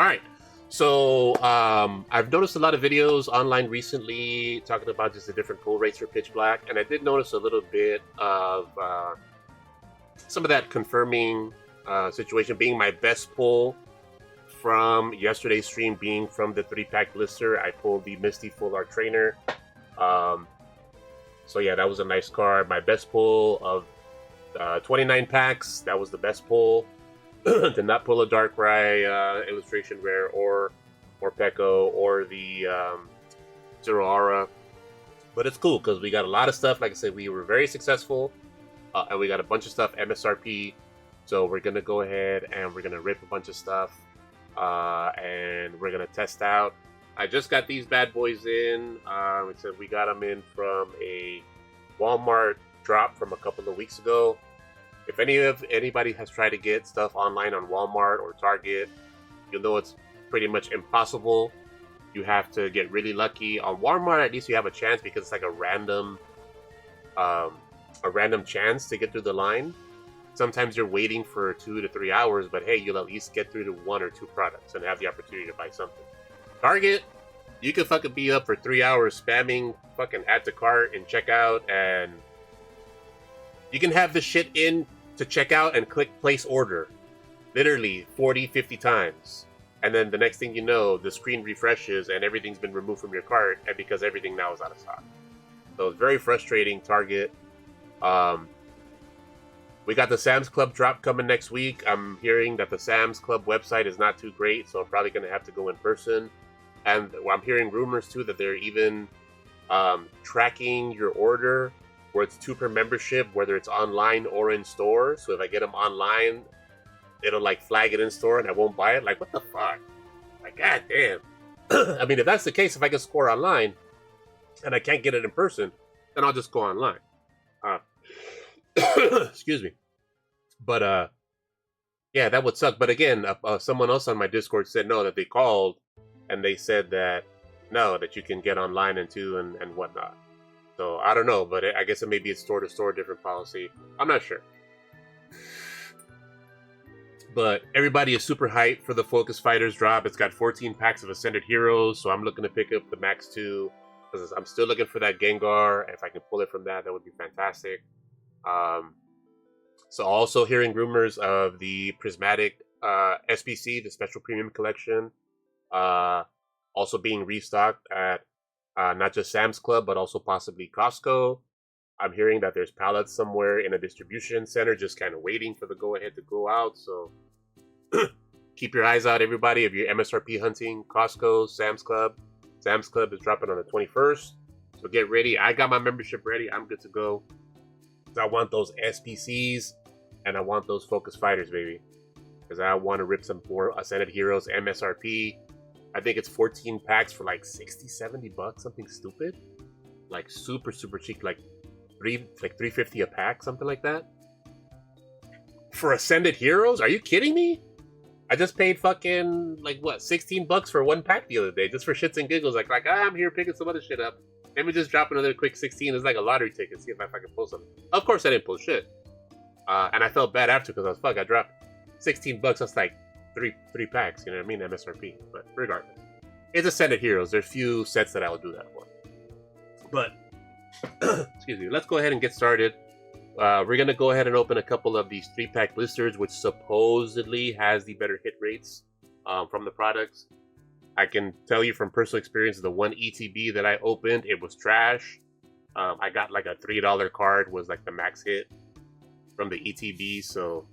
All right. So I've noticed a lot of videos online recently talking about just the different pull rates for Pitch Black, and I did notice a little bit of some of that confirming situation being my best pull from yesterday's stream being from the 3-pack blister. I pulled the Misty Full Art Trainer. So yeah, that was a nice card. My best pull of 29 packs. That was the best pull. Did not pull a Darkrai illustration rare or Peko or the Zero Aura, but it's cool because we got a lot of stuff. Like I said, we were very successful, and we got a bunch of stuff MSRP. So we're gonna go ahead and we're gonna rip a bunch of stuff, and we're gonna test out. I just got these bad boys in. It said we got them in from a Walmart drop from a couple of weeks ago. If anybody has tried to get stuff online on Walmart or Target, you'll know it's pretty much impossible. You have to get really lucky. On Walmart, at least you have a chance because it's like a random chance to get through the line. Sometimes you're waiting for 2 to 3 hours, but hey, you'll at least get through to 1 or 2 products and have the opportunity to buy something. Target, you could fucking be up for 3 hours spamming fucking add to cart and checkout, and you can have the shit in to check out and click place order literally 40, 50 times. And then the next thing you know, the screen refreshes and everything's been removed from your cart, and because everything now is out of stock. So it's very frustrating, Target. We got the Sam's Club drop coming next week. I'm hearing that the Sam's Club website is not too great, so I'm probably going to have to go in person. And I'm hearing rumors too that they're even tracking your order, where it's 2 per membership, whether it's online or in store. So if I get them online, it'll like flag it in store and I won't buy it. Like, what the fuck? Like, goddamn. I mean, if that's the case, if I can score online and I can't get it in person, then I'll just go online. Excuse me. But yeah, that would suck. But again, someone else on my Discord said no, that they called and they said that no, that you can get online and too and whatnot. So I don't know, but I guess it may be a store to store different policy. I'm not sure. But everybody is super hyped for the Focus Fighters drop. It's got 14 packs of Ascended Heroes, so I'm looking to pick up the Max 2 because I'm still looking for that Gengar. If I can pull it from that would be fantastic. So also hearing rumors of the Prismatic SPC, the Special Premium Collection, also being restocked at not just Sam's Club, but also possibly Costco. I'm hearing that there's pallets somewhere in a distribution center just kind of waiting for the go-ahead to go out. So keep your eyes out, everybody. If you're MSRP hunting, Costco, Sam's Club. Sam's Club is dropping on the 21st. So get ready. I got my membership ready. I'm good to go. I want those SPCs and I want those Focus Fighters, baby. Because I want to rip some more Ascended Heroes MSRP. I think it's 14 packs for like 60, 70 bucks, something stupid. Like super, super cheap, like $350 a pack, something like that. For Ascended Heroes? Are you kidding me? I just paid fucking like what, 16 bucks for 1 pack the other day, just for shits and giggles. Like I'm here picking some other shit up. Let me just drop another quick 16. It's like a lottery ticket. See if I can pull something. Of course, I didn't pull shit, and I felt bad after because I dropped 16 bucks. That's like three packs. You know what I mean? MSRP. But regardless, it's Ascended Heroes. There's few sets that I would do that for. But excuse me. Let's go ahead and get started. We're gonna go ahead and open a couple of these 3-pack blisters, which supposedly has the better hit rates from the products. I can tell you from personal experience, the one ETB that I opened, it was trash. I got like a $3 card was like the max hit from the ETB, so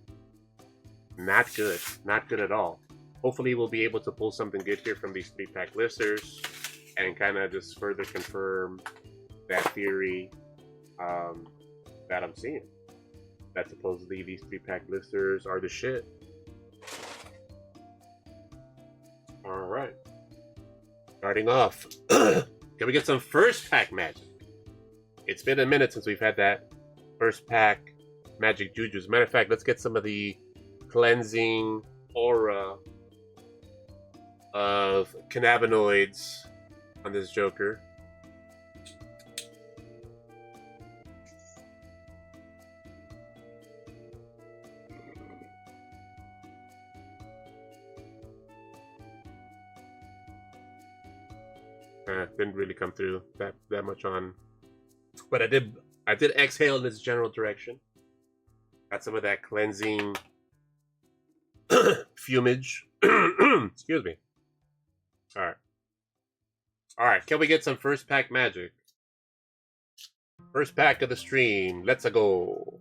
not good. Not good at all. Hopefully we'll be able to pull something good here from these 3-pack blisters and kind of just further confirm that theory that I'm seeing. That supposedly these 3-pack blisters are the shit. Alright. Starting off, can we get some first pack magic? It's been a minute since we've had that first pack magic juju. As a matter of fact, let's get some of the cleansing aura of cannabinoids on this Joker. Didn't really come through that much on, but I did exhale in its general direction. Got some of that cleansing fumage. Excuse me. All right. Can we get some first pack magic? First pack of the stream. Let's go.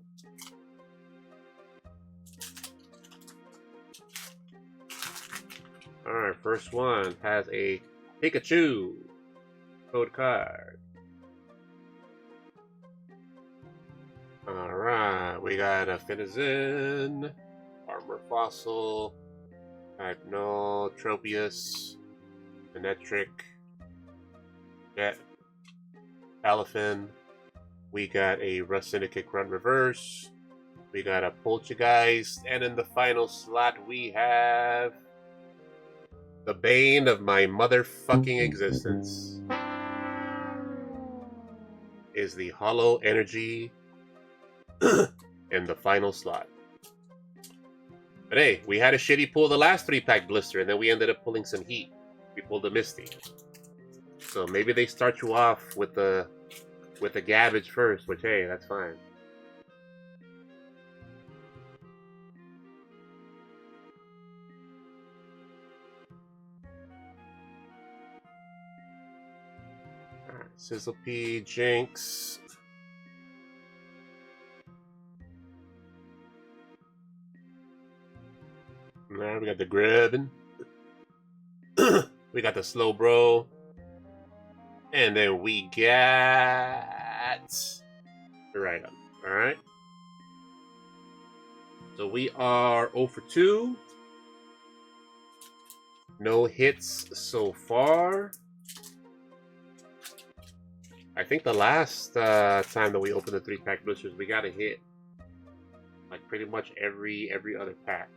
All right. First one has a Pikachu code card. Alright, we got a Finizen, Armor Fossil, Magno, Tropius, Manetric, Jet, Elephant. We got a Rust Syndicate Grunt Reverse. We got a Poltergeist. And in the final slot, we have the bane of my motherfucking existence. Is the Hollow Energy in the final slot. But hey, we had a shitty pull the last 3-pack blister, and then we ended up pulling some heat. We pulled a Misty. So maybe they start you off with the garbage first, which hey, that's fine. Alright, Sizzlepea, Jinx. Now we got the Grubbin. We got the Slowbro. And then we got the Rhydon. Alright. So we are 0 for 2. No hits so far. I think the last time that we opened the 3-pack blisters, we got a hit. Like pretty much every other pack.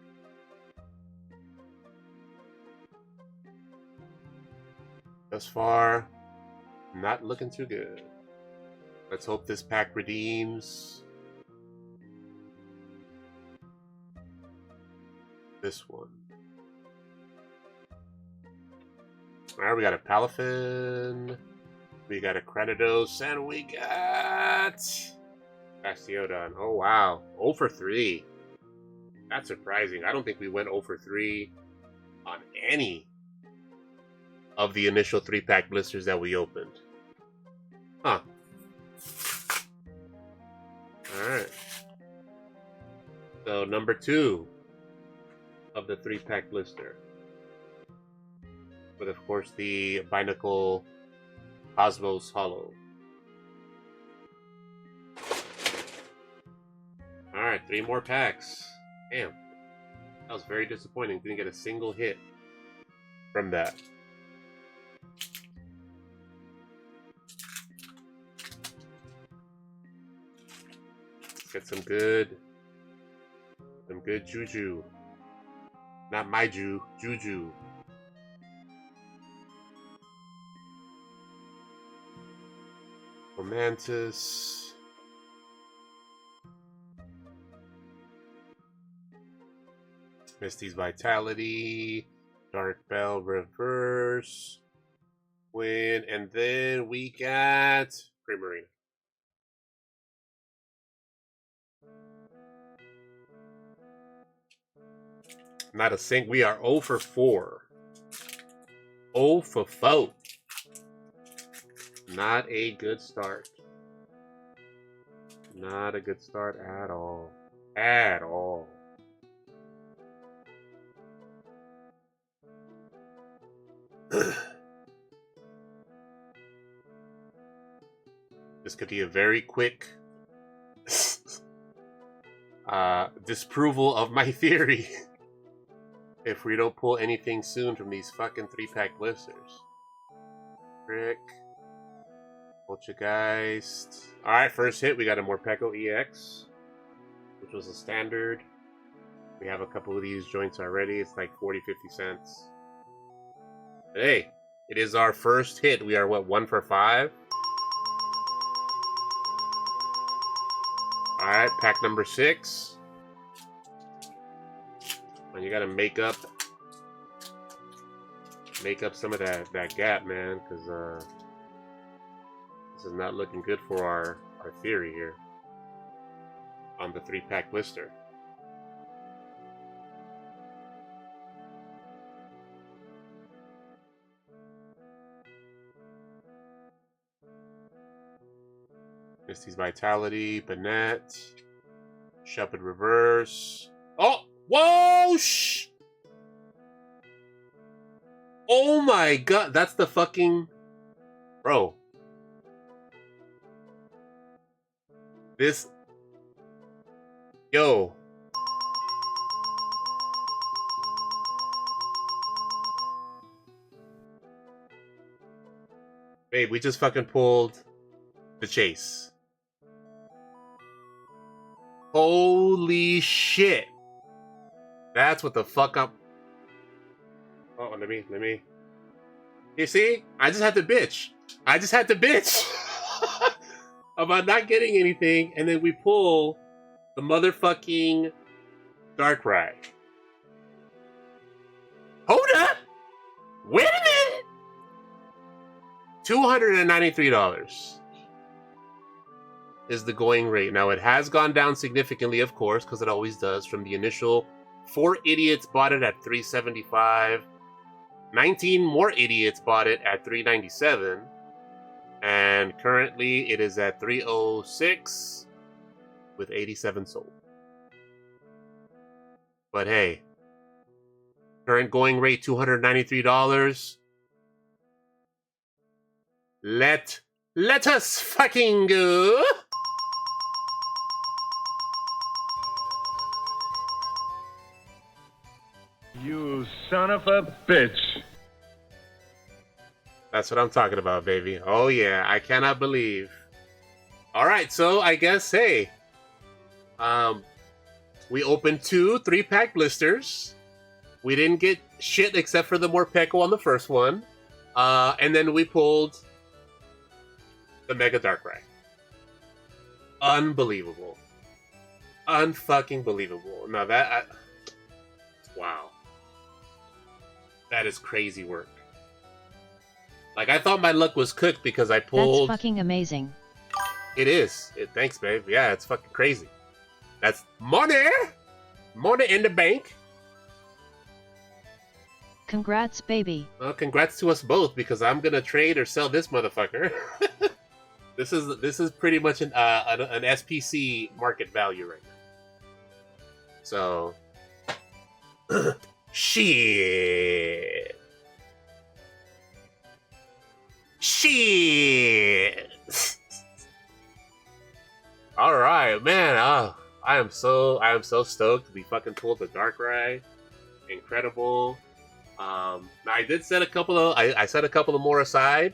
Thus far, not looking too good. Let's hope this pack redeems. This one. Alright, we got a Palafin. We got a Credidos. And we got Bastiodon. Oh, wow. 0 for 3. That's surprising. I don't think we went 0 for 3 on any of the initial 3-pack blisters that we opened. Huh. Alright. So, number 2 of the 3-pack blister. With, of course, the Binacle Cosmos Hollow. Alright, 3 more packs. Damn. That was very disappointing. Didn't get a single hit from that. Get some good juju. Not my juju. Romantis. Misty's Vitality. Dark Bell Reverse. Win. And then we got Primarina. Not a sink. We are 0 for 4. 0 for 4. Not a good start. Not a good start at all. At all. This could be a very quick disproval of my theory. If we don't pull anything soon from these fucking 3-pack blisters. Frick. Poltergeist. Alright, first hit, we got a Morpeko EX, which was a standard. We have a couple of these joints already. It's like 40-50 cents. But hey, it is our first hit. We are, what, 1 for 5? Alright, pack number 6. And you gotta make up make up some of that gap, man, because this is not looking good for our theory here on the 3-pack blister. Misty's Vitality, Bennett, Shepherd Reverse. Oh! Whoa! Shh! Oh my god, that's the fucking... Bro. This... Yo. Babe, we just fucking pulled the chase. Holy shit. That's what the fuck up. Oh, let me. You see? I just had to bitch. About not getting anything, and then we pull the motherfucking Darkrai. Hold up! Wait a minute! $293 is the going rate. Now, it has gone down significantly, of course, because it always does. From the initial 4 idiots bought it at $375. 19 more idiots bought it at $397. And currently, it is at $306 with 87 sold. But hey, current going rate $293. Let us fucking go. You son of a bitch. That's what I'm talking about, baby. Oh yeah, I cannot believe. All right, so I guess, hey, we opened 2 3-pack blisters. We didn't get shit except for the Morpeko on the first one. And then we pulled the Mega Darkrai. Unbelievable. Unfucking believable. Now that... wow. That is crazy work. Like, I thought my luck was cooked because I pulled... That's fucking amazing. It is. Thanks, babe. Yeah, it's fucking crazy. That's money! Money in the bank. Congrats, baby. Well, congrats to us both, because I'm gonna trade or sell this motherfucker. This is pretty much an SPC market value right now. So... Shit. All right, man. I am so stoked to be fucking pulled the Darkrai. Incredible. Now I did set a couple of I set a couple of more aside.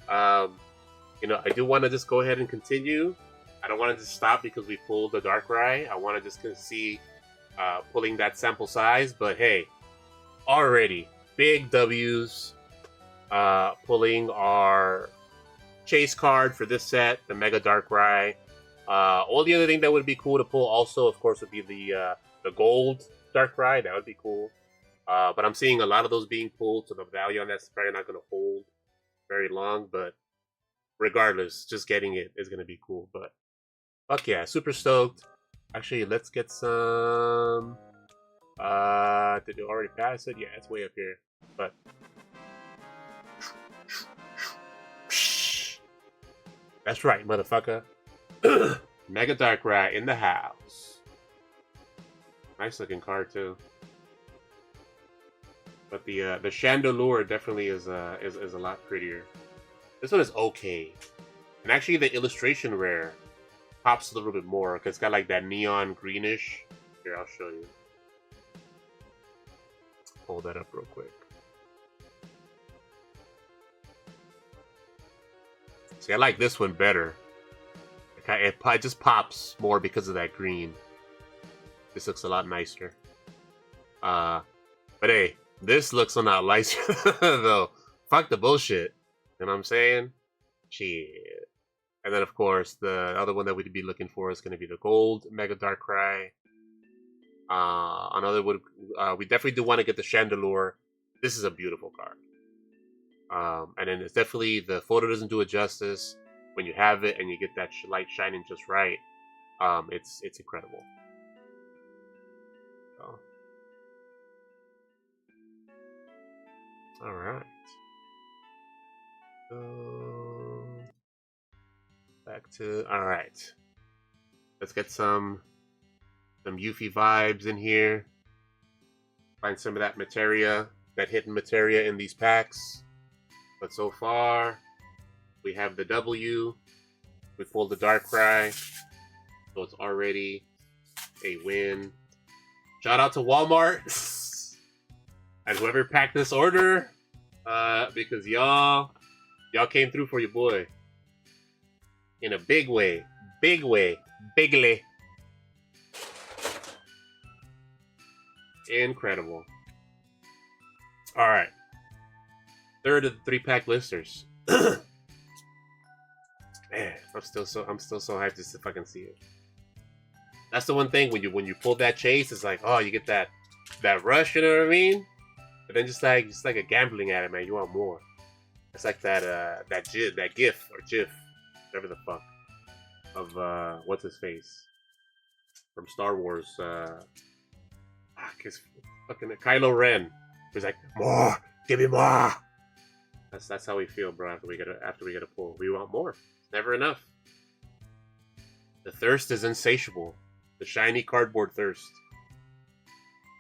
You know, I do want to just go ahead and continue. I don't want to just stop because we pulled the Darkrai. I want to just see pulling that sample size, but hey, already big W's. Pulling our chase card for this set, the Mega Darkrai. Only other thing that would be cool to pull also, of course, would be the gold Darkrai. That would be cool. But I'm seeing a lot of those being pulled, so the value on that's probably not going to hold very long. But regardless, just getting it is going to be cool. But fuck yeah, super stoked. Actually, let's get some... did it already pass it? Yeah, it's way up here. But... that's right, motherfucker. Mega Darkrai in the house. Nice looking card, too. But the Chandelure definitely is a lot prettier. This one is okay. And actually, the illustration rare pops a little bit more because it's got like that neon greenish. Here, I'll show you. Hold that up real quick. See, I like this one better. It just pops more because of that green. This looks a lot nicer. But hey, this looks a lot nicer though. Fuck the bullshit. You know what I'm saying? Shit. And then, of course, the other one that we'd be looking for is going to be the gold Mega Darkrai. We definitely do want to get the Chandelure. This is a beautiful card. And then it's definitely, the photo doesn't do it justice. When you have it and you get that light shining just right, it's incredible. So. All right. Back to, all right. Let's get some Yuffie vibes in here. Find some of that materia, that hidden materia in these packs. But so far, we have the W. We pulled the Darkrai, so it's already a win. Shout out to Walmart and whoever packed this order, because y'all came through for your boy in a big way, bigly. Incredible. All right, third of the 3-pack blisters. Man, I'm still so hyped just to fucking see it. That's the one thing when you pull that chase, it's like, oh, you get that rush, you know what I mean? But then just like a gambling at it, man. You want more. It's like that GIF or GIF, whatever the fuck, of what's his face from Star Wars. His fucking Kylo Ren. He's like, more, give me more. That's how we feel, bro. After we get a pull, we want more. It's never enough. The thirst is insatiable. The shiny cardboard thirst.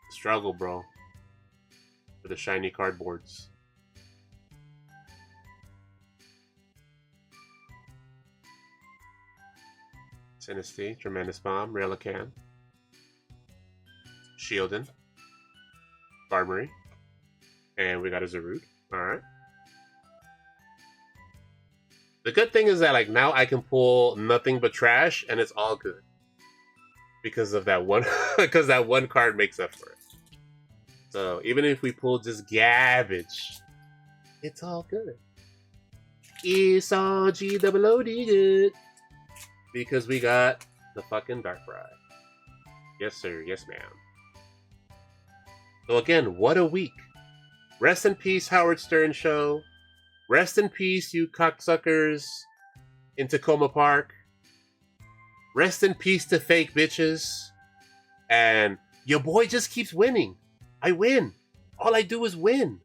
The struggle, bro. For the shiny cardboards. Sinisty, Tremendous Bomb, Relican, Shieldon, Barmery, and we got a Zarude. Alright. The good thing is that like now I can pull nothing but trash and it's all good. Because of that one because that one card makes up for it. So even if we pull just garbage, it's all good. It's all G-double-O-D good. Because we got the fucking Darkrai. Yes, sir. Yes, ma'am. So again, what a week. Rest in peace, Howard Stern Show. Rest in peace, you cocksuckers in Tacoma Park. Rest in peace to fake bitches. And your boy just keeps winning. I win. All I do is win.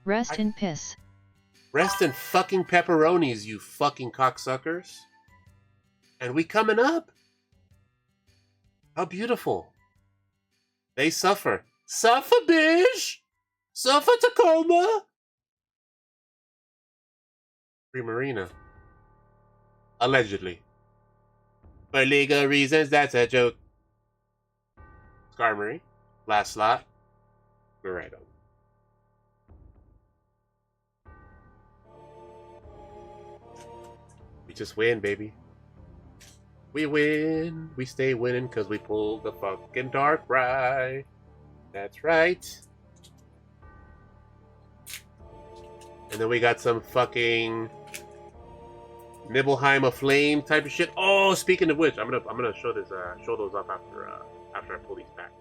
Rest in piss. Rest in fucking pepperonis, you fucking cocksuckers. And we coming up. How beautiful. They suffer. Suffer, bitch! Suffer, Tacoma! Free Marina. Allegedly. For legal reasons, that's a joke. Skarmory. Last slot. We're right on. We just win, baby. We win. We stay winning because we pulled the fucking Darkrai. That's right. And then we got some fucking Nibelheim Flame type of shit. Oh, speaking of which, I'm gonna show those off after I pull these packs.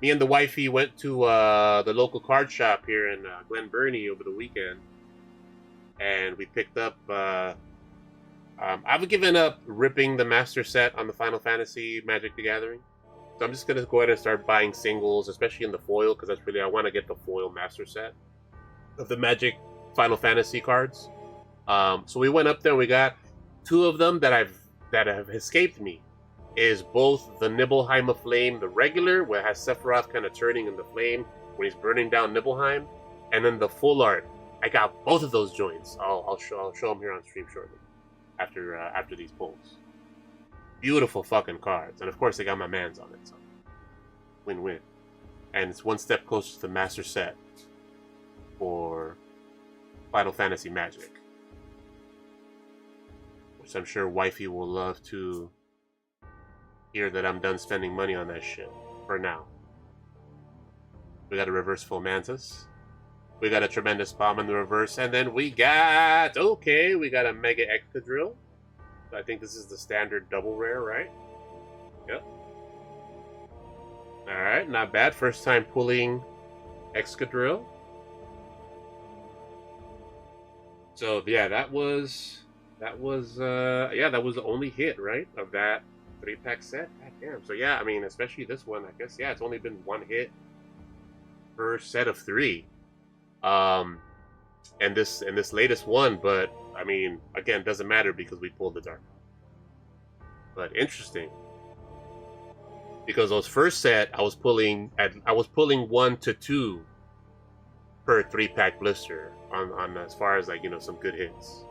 Me and the wifey went to the local card shop here in Glen Burnie over the weekend, and we picked up. I've given up ripping the master set on the Final Fantasy Magic the Gathering, so I'm just gonna go ahead and start buying singles, especially in the foil, because that's really I want to get the foil master set of the Magic Final Fantasy cards. So we went up there and we got two of them that have escaped me. Is both the Nibelheim Flame, the regular, where it has Sephiroth kind of turning in the flame when he's burning down Nibelheim, and then the full art. I got both of those joints. I'll show them here on stream shortly after these pulls. Beautiful fucking cards, and of course they got my mans on it. So win-win, and it's one step closer to the master set for Final Fantasy Magic, which I'm sure wifey will love to hear that I'm done spending money on that shit for now. We got a reverse full mantis. We got a tremendous bomb in the reverse, and then we got a mega Excadrill. I think this is the standard double rare, right? Yep. All right, not bad. First time pulling Excadrill. So yeah, that was yeah, that was the only hit, right, of that 3-pack set. God damn. So yeah, I mean, especially this one, I guess yeah, it's only been one hit per set of 3. Um and this latest one, but I mean, again, doesn't matter because we pulled the dark. But interesting. Because those first set I was pulling 1 to 2 per 3-pack blister on as far as like, you know, some good hits.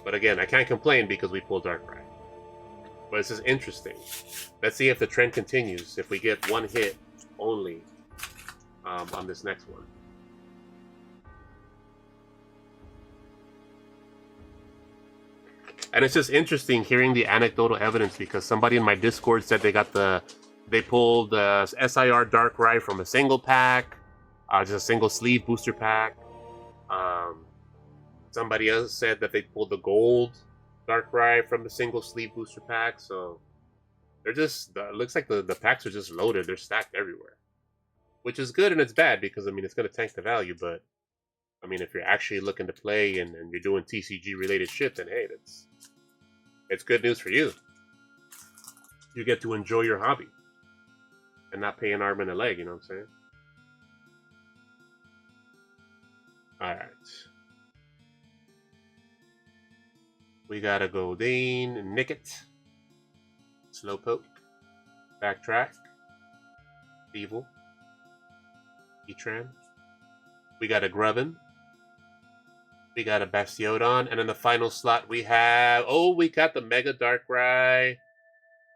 But again, I can't complain because we pulled Darkrai. But this is interesting. Let's see if the trend continues. If we get one hit only on this next one. And it's just interesting hearing the anecdotal evidence because somebody in my Discord said they pulled SIR Darkrai from a single pack, just a single sleeve booster pack. Somebody else said that they pulled the gold Darkrai from the single sleeve booster pack. So they're just, it looks like the packs are just loaded. They're stacked everywhere, which is good and it's bad because I mean it's going to tank the value. But I mean, if you're actually looking to play and you're doing TCG related shit, then hey, it's good news for you. You get to enjoy your hobby and not pay an arm and a leg. You know what I'm saying? All right. We gotta go Dane, Nickit, Slowpoke, Backtrack, Evil, Etran. We got a Grubbin. We got a Bastiodon. And in the final slot we have... Oh, we got the Mega Darkrai.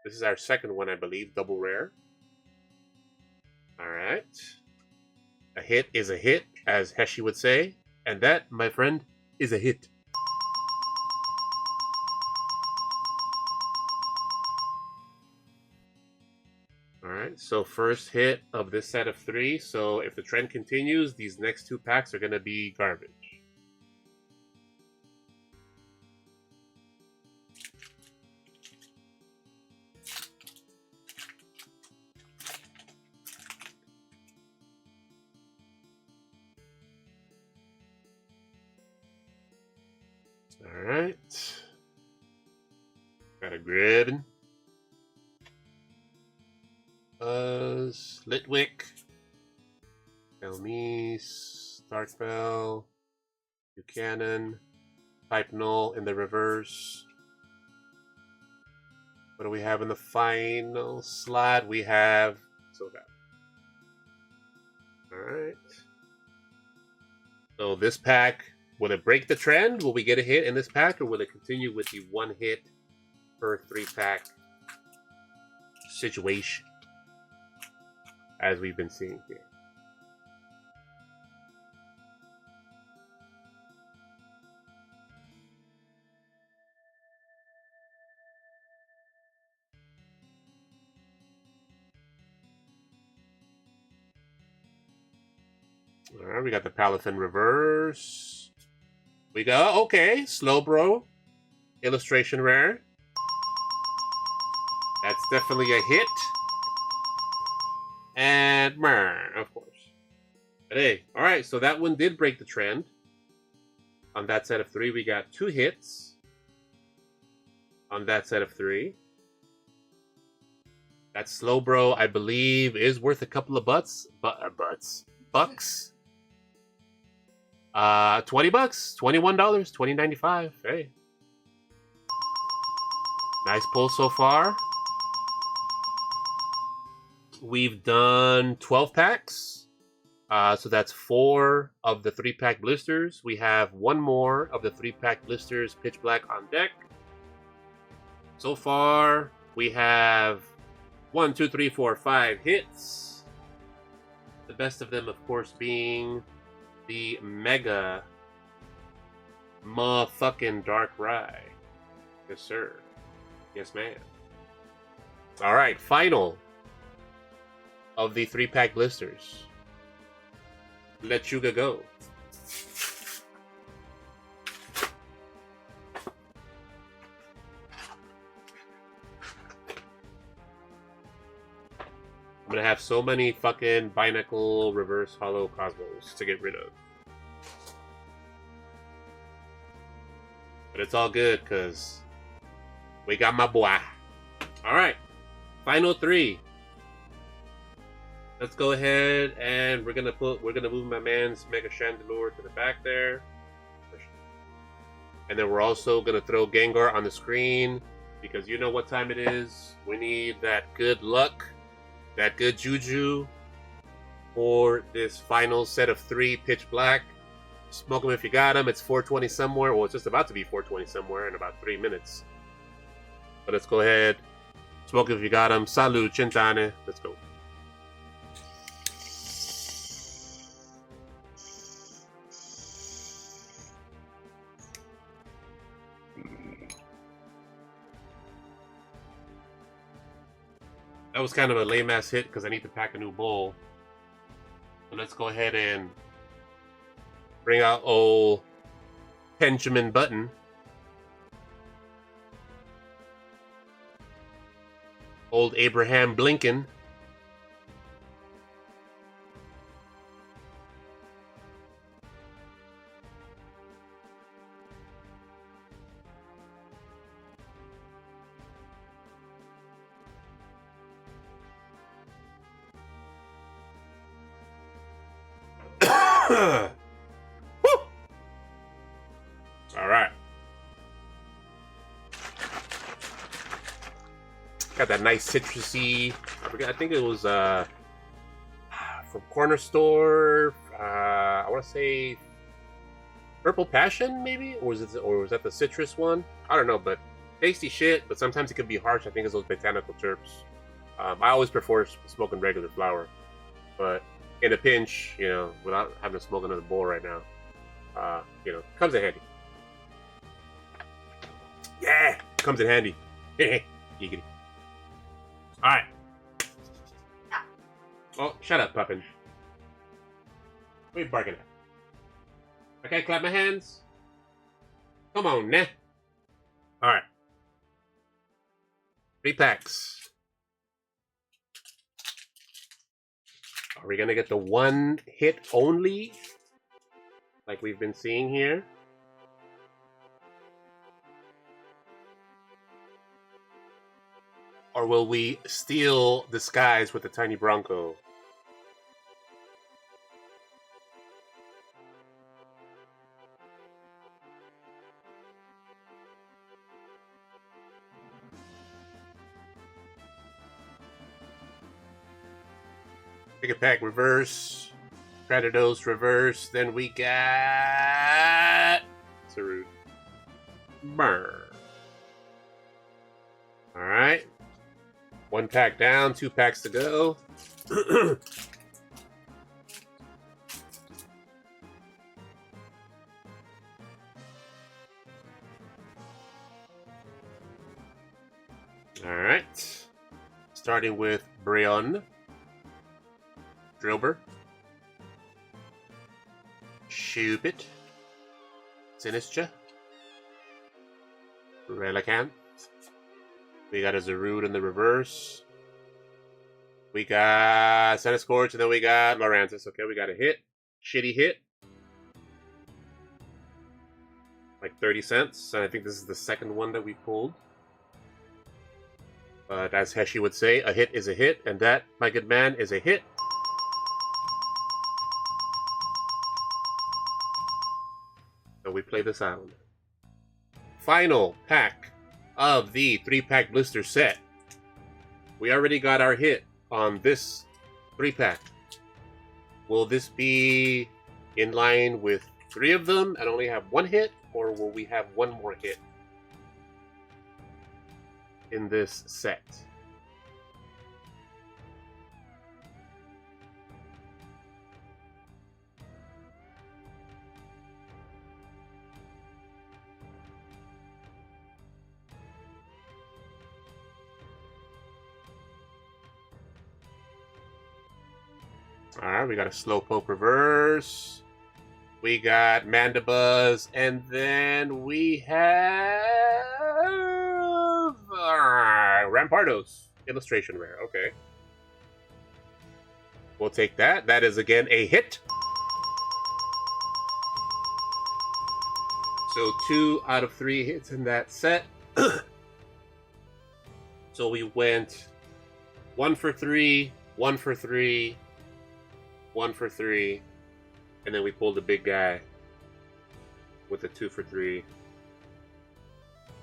This is our second one, I believe. Double rare. Alright. A hit is a hit, as Heshi would say. And that, my friend, is a hit. Alright, so first hit of this set of 3. So if the trend continues, these next 2 packs are going to be garbage. Alright. Got a Gribbin. Litwick, Elmise, Darkbell, Buchanan, Type Null in the reverse. What do we have in the final slot? We have Soga. Alright. So this pack, will it break the trend? Will we get a hit in this pack, or will it continue with the 1 hit per 3-pack situation? As we've been seeing here. Alright, we got the Palafin reverse. We got, okay, Slowbro. Illustration rare. That's definitely a hit. And Mern, of course. But hey, alright, so that one did break the trend. On that set of 3, we got 2 hits. On that set of 3. That Slowbro, I believe, is worth a couple of bucks. $20, $21, $20.95. Hey. Nice pull so far. We've done 12 packs. So that's 4 of the 3-pack blisters. We have 1 more of the 3-pack blisters pitch black on deck. So far, we have 1, 2, 3, 4, 5 hits. The best of them, of course, being the Mega motherfucking Darkrai. Yes, sir. Yes, ma'am. All right, final of the 3-pack blisters. Let Yuga go. I'm gonna have so many fucking Binacle reverse hollow Cosmos to get rid of. But it's all good because we got my boy. All right, final three. Let's go ahead and we're gonna move my man's Mega Chandelure to the back there. And then we're also gonna throw Gengar on the screen because you know what time it is. We need that good luck, that good juju for this final set of 3 Pitch Black. Smoke them if you got them. It's 420 somewhere. Well, it's just about to be 420 somewhere in about 3 minutes. But let's go ahead. Smoke them if you got them. Salud, Chintane. Let's go. That was kind of a lame-ass hit because I need to pack a new bowl. So let's go ahead and bring out old Benjamin Button. Old Abraham Blinken. Woo! All right. Got that nice citrusy. I think it was from Corner Store. I want to say Purple Passion, maybe, or was that the citrus one? I don't know, but tasty shit. But sometimes it can be harsh. I think it's those botanical terps. I always prefer smoking regular flower, but in a pinch, you know, without having to smoke another bowl right now, you know, comes in handy. Yeah, comes in handy. Giggity. All right. Oh, shut up, Puppin. What are you barking at? I can't clap my hands. Come on, nah. All right. 3 packs. Are we gonna get the 1 hit only, like we've been seeing here? Or will we steal the skies with the Tiny Bronco? Pick a pack reverse, Predados reverse, then we got Sarut. Burn. Alright. 1 pack down, 2 packs to go. Alright. Starting with Breon. Drilbur. Cupid. Sinistra. Relicanth. We got a Zarude in the reverse. We got Centiskorch, and then we got Lurantis. Okay, we got a hit. Shitty hit. Like 30 cents. And I think this is the second one that we pulled. But as Heshi would say, a hit is a hit. And that, my good man, is a hit. So we play the sound. Final pack of the 3-pack blister set. We already got our hit on this 3-pack. Will this be in line with 3 of them and only have 1 hit, or will we have 1 more hit in this set? Alright, we got a Slowpoke reverse. We got Mandibuzz, and then we have Rampardos. Illustration rare, okay. We'll take that. That is again a hit. So 2 out of 3 hits in that set. So we went 1 for 3, 1 for 3, 1 for 3, and then we pulled the big guy with a 2 for 3.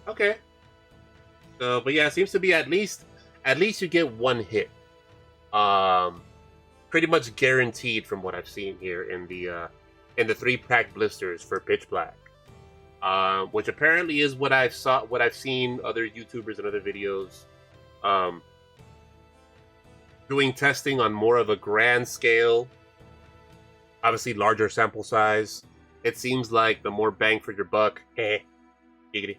Okay. So, but yeah, it seems to be at least you get one hit. Pretty much guaranteed from what I've seen here in the 3-pack blisters for Pitch Black. Which apparently is what I've seen other YouTubers and other videos doing testing on more of a grand scale, obviously larger sample size. It seems like the more bang for your buck, giggity,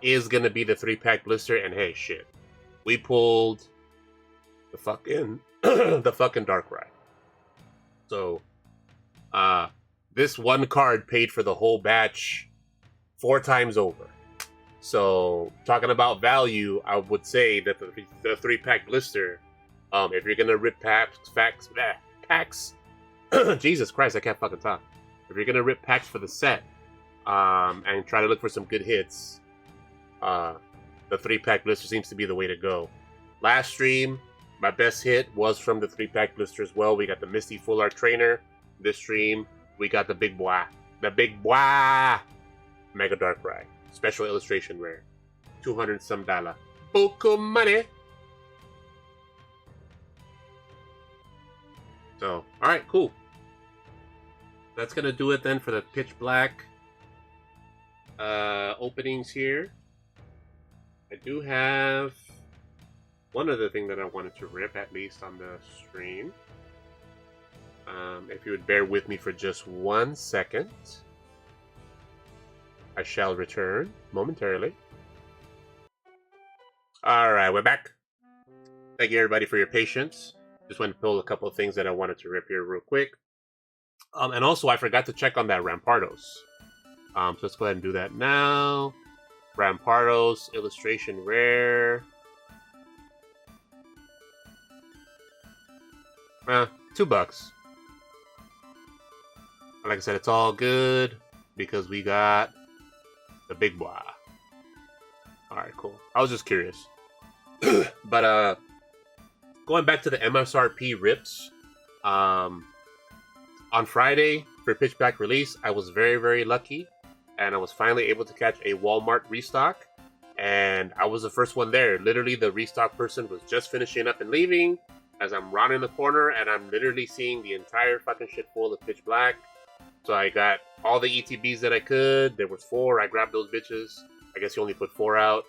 is gonna be the 3-pack blister. And hey, shit, we pulled the fucking the fucking Darkrai. So, this one card paid for the whole batch 4 times over. So, talking about value, I would say that the 3-pack blister, if you're gonna rip packs, Jesus Christ, I can't fucking talk. If you're gonna rip packs for the set, and try to look for some good hits, the 3-pack blister seems to be the way to go. Last stream, my best hit was from the 3-pack blister as well. We got the Misty Full Art Trainer. This stream, we got the big boy, Mega Darkrai. Special illustration rare. $200 some. Buku money. So, alright, cool. That's gonna do it then for the Pitch Black openings here. I do have one other thing that I wanted to rip, at least on the stream. If you would bear with me for just 1 second, I shall return momentarily. Alright, we're back. Thank you everybody for your patience. Just wanted to pull a couple of things that I wanted to rip here real quick. And also, I forgot to check on that Rampardos. So let's go ahead and do that now. Rampardos, illustration rare. $2. Like I said, it's all good because we got the big boy. Alright, cool. I was just curious. But going back to the MSRP rips, on Friday for Pitch Black release, I was very, very lucky, and I was finally able to catch a Walmart restock, and I was the first one there. Literally, the restock person was just finishing up and leaving as I'm rounding the corner, and I'm literally seeing the entire fucking shit full of Pitch Black. So I got all the ETBs that I could. There was 4. I grabbed those bitches. I guess you only put 4 out.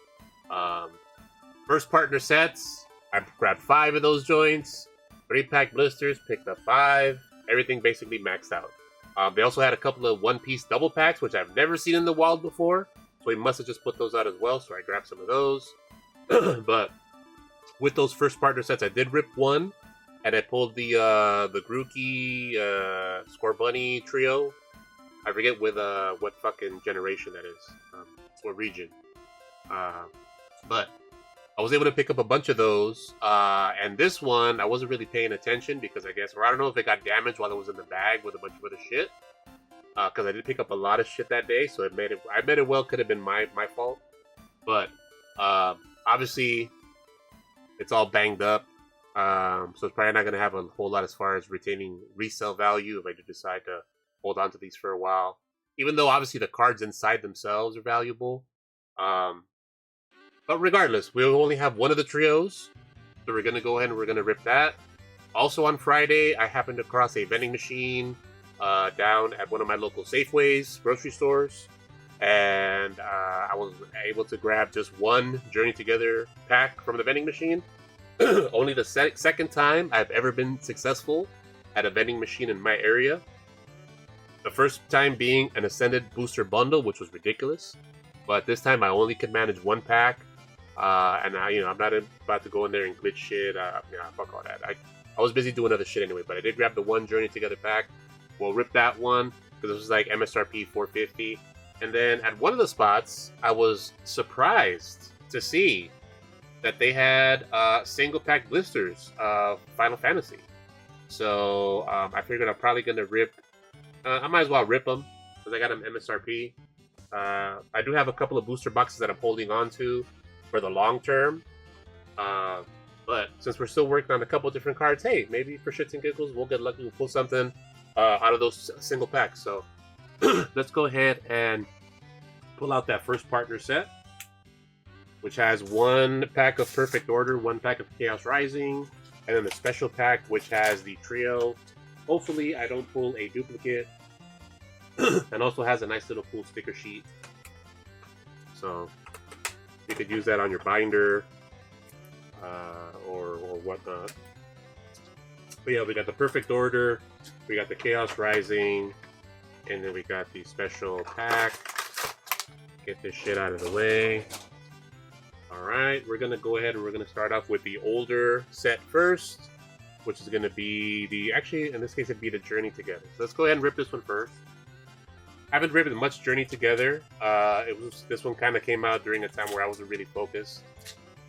First partner sets, I grabbed 5 of those joints. 3-pack blisters, picked up 5. Everything basically maxed out. They also had a couple of one-piece double packs, which I've never seen in the wild before. So he must have just put those out as well. So I grabbed some of those. But with those first partner sets, I did rip 1. And I pulled the Grookey Scorbunny trio. I forget with what fucking generation that is. What region. But I was able to pick up a bunch of those. And this one, I wasn't really paying attention because I guess, or I don't know if it got damaged while it was in the bag with a bunch of other shit. Because I did pick up a lot of shit that day, so I bet it well could have been my fault. But obviously, it's all banged up. So it's probably not going to have a whole lot as far as retaining resale value if I do decide to hold on to these for a while. Even though obviously the cards inside themselves are valuable. But regardless, we only have one of the trios. So we're going to go ahead and we're going to rip that. Also on Friday, I happened to cross a vending machine down at one of my local Safeways grocery stores. And I was able to grab just one Journey Together pack from the vending machine. Only the second time I've ever been successful at a vending machine in my area. The first time being an Ascended Booster Bundle, which was ridiculous. But this time I only could manage one pack. And I'm not about to go in there and glitch shit. Fuck all that. I was busy doing other shit anyway, but I did grab the one Journey Together pack. We'll rip that one because it was like MSRP $450. And then at one of the spots, I was surprised to see that they had single pack blisters of Final Fantasy. So I figured I'm probably gonna rip. I might as well rip them because I got them MSRP. I do have a couple of booster boxes that I'm holding on to for the long term. But since we're still working on a couple different cards, hey, maybe for shits and giggles, we'll get lucky. We'll pull something out of those single packs. So let's go ahead and pull out that first partner set, which has one pack of Perfect Order, one pack of Chaos Rising, and then the special pack, which has the trio. Hopefully, I don't pull a duplicate, and also has a nice little cool sticker sheet. So you could use that on your binder or whatnot. But yeah, we got the Perfect Order, we got the Chaos Rising, and then we got the special pack. Get this shit out of the way. Alright, we're gonna go ahead and we're gonna start off with the older set first, which is gonna be the, actually in this case it'd be the Journey Together. So let's go ahead and rip this one first. Haven't ripped much Journey Together. This one kind of came out during a time where I wasn't really focused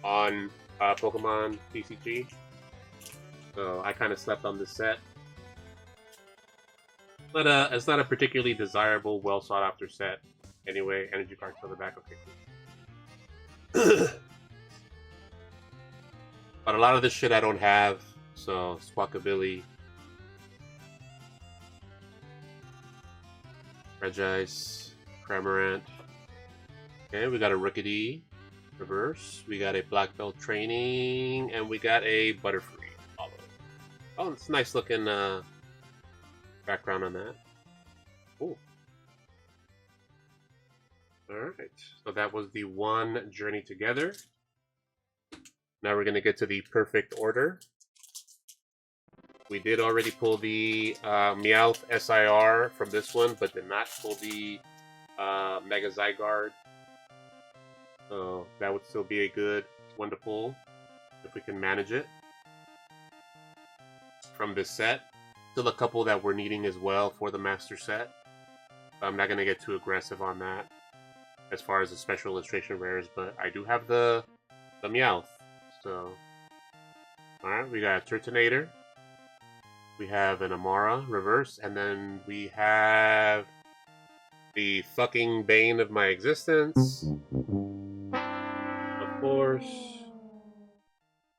on Pokemon TCG. So I kind of slept on this set. But it's not a particularly desirable, well sought after set. Anyway, energy cards on the back. Okay, cool. But a lot of this shit I don't have. So Squawkabilly, Regice, Cramorant. Okay, we got a Rookidee reverse. We got a Black Belt Training, and we got a Butterfree follow. Oh, it's a nice looking background on that. Cool. Alright, so that was the one Journey Together. Now we're going to get to the Perfect Order. We did already pull the Meowth SIR from this one, but did not pull the Mega Zygarde. So that would still be a good one to pull if we can manage it from this set. Still a couple that we're needing as well for the Master Set. I'm not going to get too aggressive on that as far as the special illustration rares, but I do have the Meowth. So, alright, we got a Turtonator. We have an Amara reverse, and then we have the fucking bane of my existence. Of course,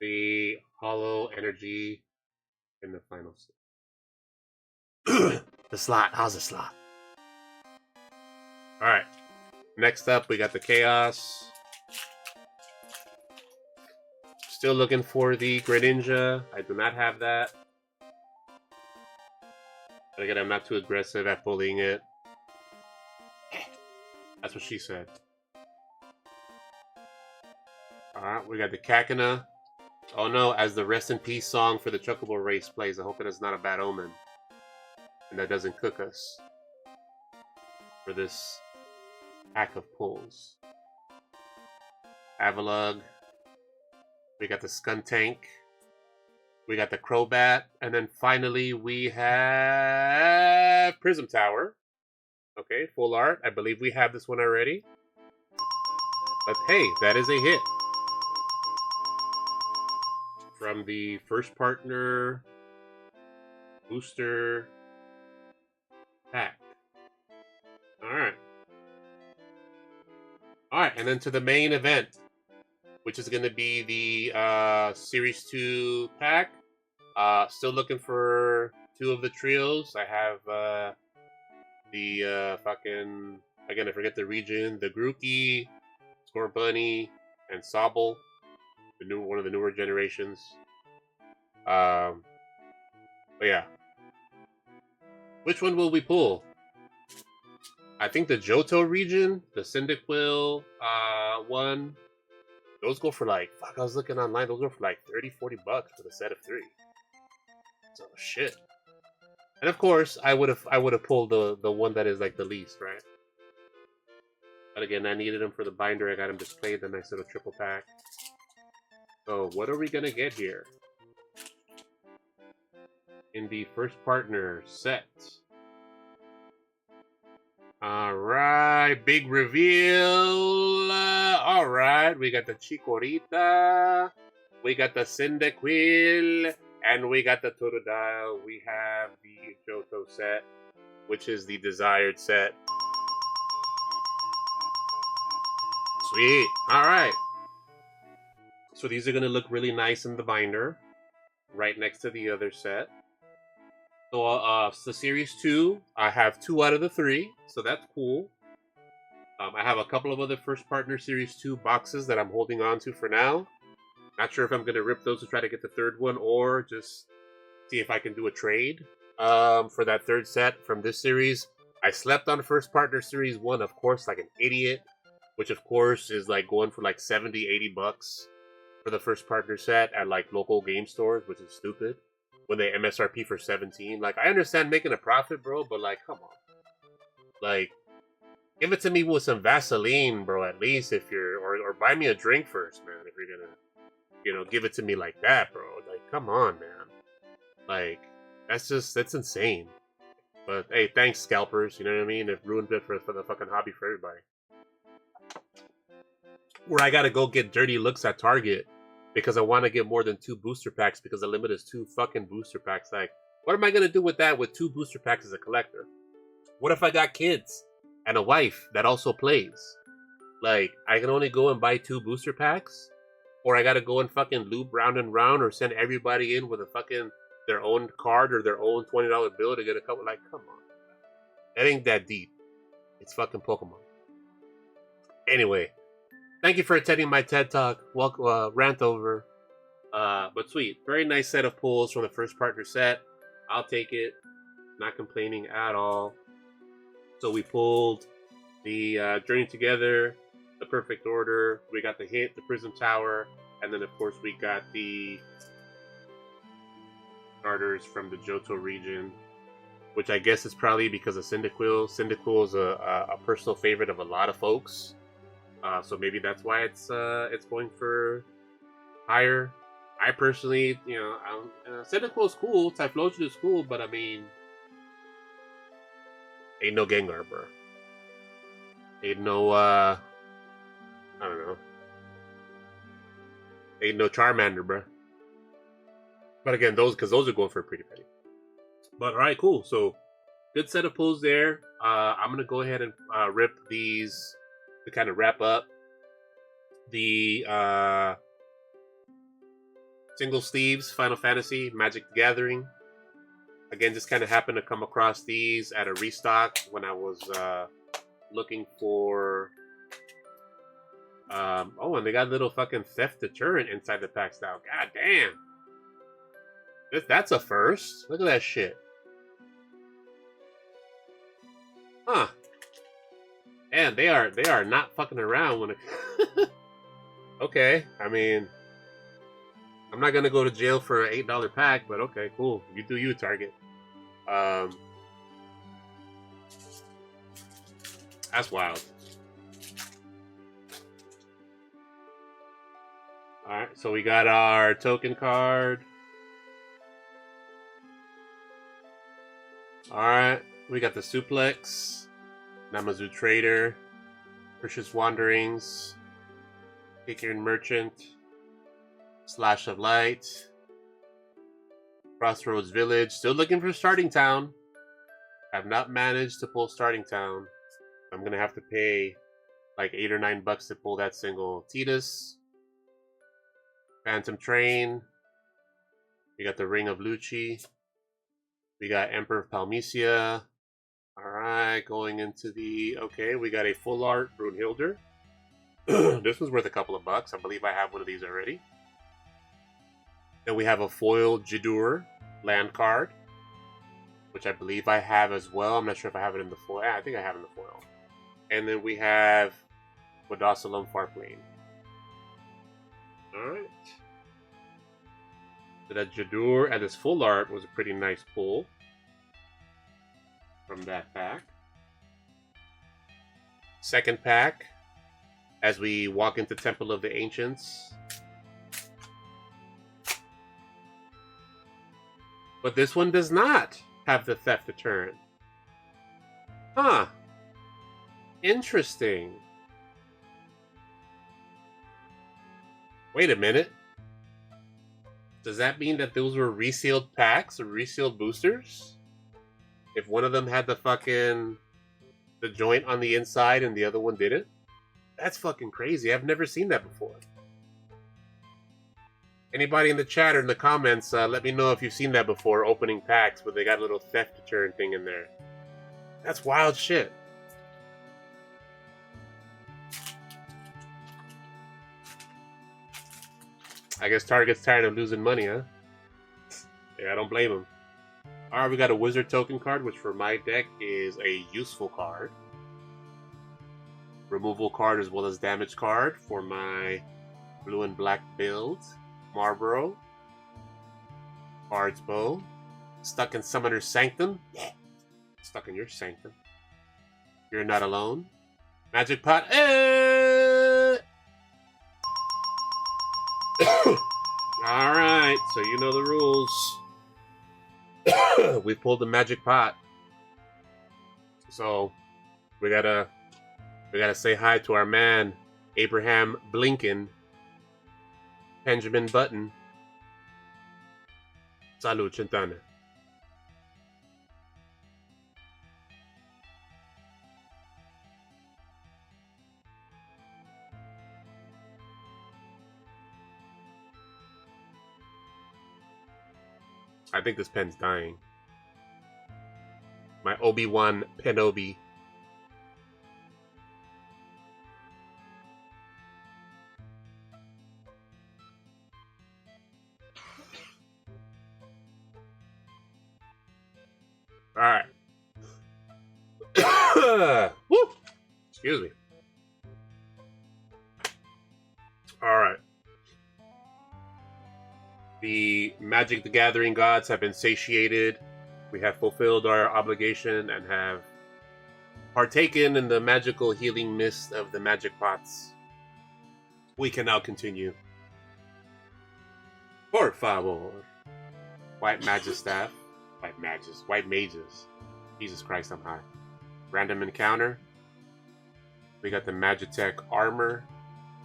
the Hollow Energy in the final set. The slot. How's the slot? Alright. Next up, we got the Chaos. Still looking for the Greninja. I do not have that. But again, I'm not too aggressive at pulling it. That's what she said. Alright, we got the Kakuna. Oh no, as the Rest in Peace song for the Chocobo race plays, I hope it is not a bad omen. And that doesn't cook us for this pack of pulls. Avalugg. We got the Skuntank. We got the Crobat. And then finally we have Prism Tower. Okay, full art. I believe we have this one already. But hey, that is a hit. From the first partner booster pack. Alright. Alright, and then to the main event, which is going to be the Series 2 pack. Still looking for two of the trios. I have the fucking, again, I forget the region, the Grookey, Scorbunny, and Sobble. One of the newer generations. But yeah. Which one will we pull? I think the Johto region, the Cyndaquil one. Those go for like, fuck, I was looking online, those go for like 30-40 bucks for the set of 3. So shit. And of course, I would have pulled the one that is like the least, right? But again, I needed them for the binder. I got them displayed, the nice little triple pack. So what are we gonna get here? In the first partner set. Alright, big reveal. Alright, we got the Chikorita, we got the Cyndaquil, and we got the Totodile. We have the Johto set, which is the desired set. Sweet. All right. So these are going to look really nice in the binder, right next to the other set. So, the Series 2, I have 2 out of the 3, so that's cool. I have a couple of other First Partner Series 2 boxes that I'm holding on to for now. Not sure if I'm going to rip those to try to get the third one or just see if I can do a trade for that third set from this series. I slept on First Partner Series 1, of course, like an idiot, which of course is like going for like 70, 80 bucks for the First Partner set at like local game stores, which is stupid. When they MSRP for 17. Like, I understand making a profit, bro, but like, come on. Like, give it to me with some Vaseline, bro, at least if you're, or buy me a drink first, man, if you're gonna, you know, give it to me like that, bro. Like, come on, man. Like, that's insane. But hey, thanks, scalpers. You know what I mean? It ruined it for the fucking hobby for everybody. Where I gotta go get dirty looks at Target because I want to get more than 2 booster packs because the limit is 2 fucking booster packs. Like, what am I gonna do with that with 2 booster packs as a collector? What if I got kids and a wife that also plays? Like, I can only go and buy 2 booster packs? Or I gotta go and fucking loop round and round or send everybody in with a fucking their own card or their own $20 bill to get a couple? Like, come on. That ain't that deep. It's fucking Pokemon. Anyway, thank you for attending my TED Talk. Rant over. But sweet. Very nice set of pulls from the First Partner set. I'll take it. Not complaining at all. So we pulled the Journey Together, the Perfect Order. We got the Hint, the Prism Tower. And then, of course, we got the starters from the Johto region, which I guess is probably because of Cyndaquil. Cyndaquil is a personal favorite of a lot of folks. So maybe that's why it's going for higher. I personally, you know, Cyndaquil is cool, Typhlosion is cool, but I mean, ain't no Gengar, bro. Ain't no, I don't know. Ain't no Charmander, bro. But again, those are going for a pretty penny. But alright, cool. So, good set of pulls there. I'm going to go ahead and rip these to kind of wrap up the single sleeves Final Fantasy Magic the Gathering. Again, just kind of happened to come across these at a restock when I was looking for oh, and they got a little fucking theft deterrent inside the packs now. God damn. That's a first. Look at that shit. Huh. And they are not fucking around when it okay, I mean, I'm not gonna go to jail for an $8 pack, but okay, cool. You do you, Target. That's wild. Alright, so we got our token card. Alright, we got the Suplex, Namazu Trader, Precious Wanderings, Kikirin Merchant, Slash of Light, Crossroads Village. Still looking for Starting Town. Have not managed to pull Starting Town. I'm gonna have to pay like $8 or $9 to pull that single. Tidus, Phantom Train. We got the Ring of Lucci. We got Emperor of Palmecia. Alright, going into the... Okay, we got a full art Brunhilde. This one's worth a couple of bucks. I believe I have one of these already. Then we have a foil Jidur land card, which I believe I have as well. I'm not sure if I have it in the foil. I think I have it in the foil. And then we have Wadassalum Farplane. Alright. So that Jidur and this full art was a pretty nice pull from that pack. Second pack, as we walk into Temple of the Ancients. But this one does not have the theft deterrent. Huh. Interesting. Wait a minute. Does that mean that those were resealed packs or resealed boosters? If one of them had the joint on the inside and the other one didn't? That's fucking crazy. I've never seen that before. Anybody in the chat or in the comments, let me know if you've seen that before, opening packs, but they got a little theft deterrent thing in there. That's wild shit. I guess Target's tired of losing money, huh? Yeah, I don't blame him. Alright, we got a Wizard token card, which for my deck is a useful card. Removal card as well as damage card for my blue and black build. Marlboro. Bard's Bow. Stuck in Summoner's Sanctum. Yeah. Stuck in your Sanctum. You're not alone. Magic Pot. Alright, so you know the rules. We pulled the Magic Pot. So we gotta say hi to our man, Abraham Blinken. Benjamin Button. Salud, Chintana. I think this pen's dying. My Obi-Wan Penobi. Alright. Woo! Excuse me. Alright. The Magic the Gathering gods have been satiated. We have fulfilled our obligation and have partaken in the magical healing mist of the magic pots. We can now continue. Por favor. White Magus Staff. White Mages. Jesus Christ, I'm high. Random Encounter. We got the Magitech Armor.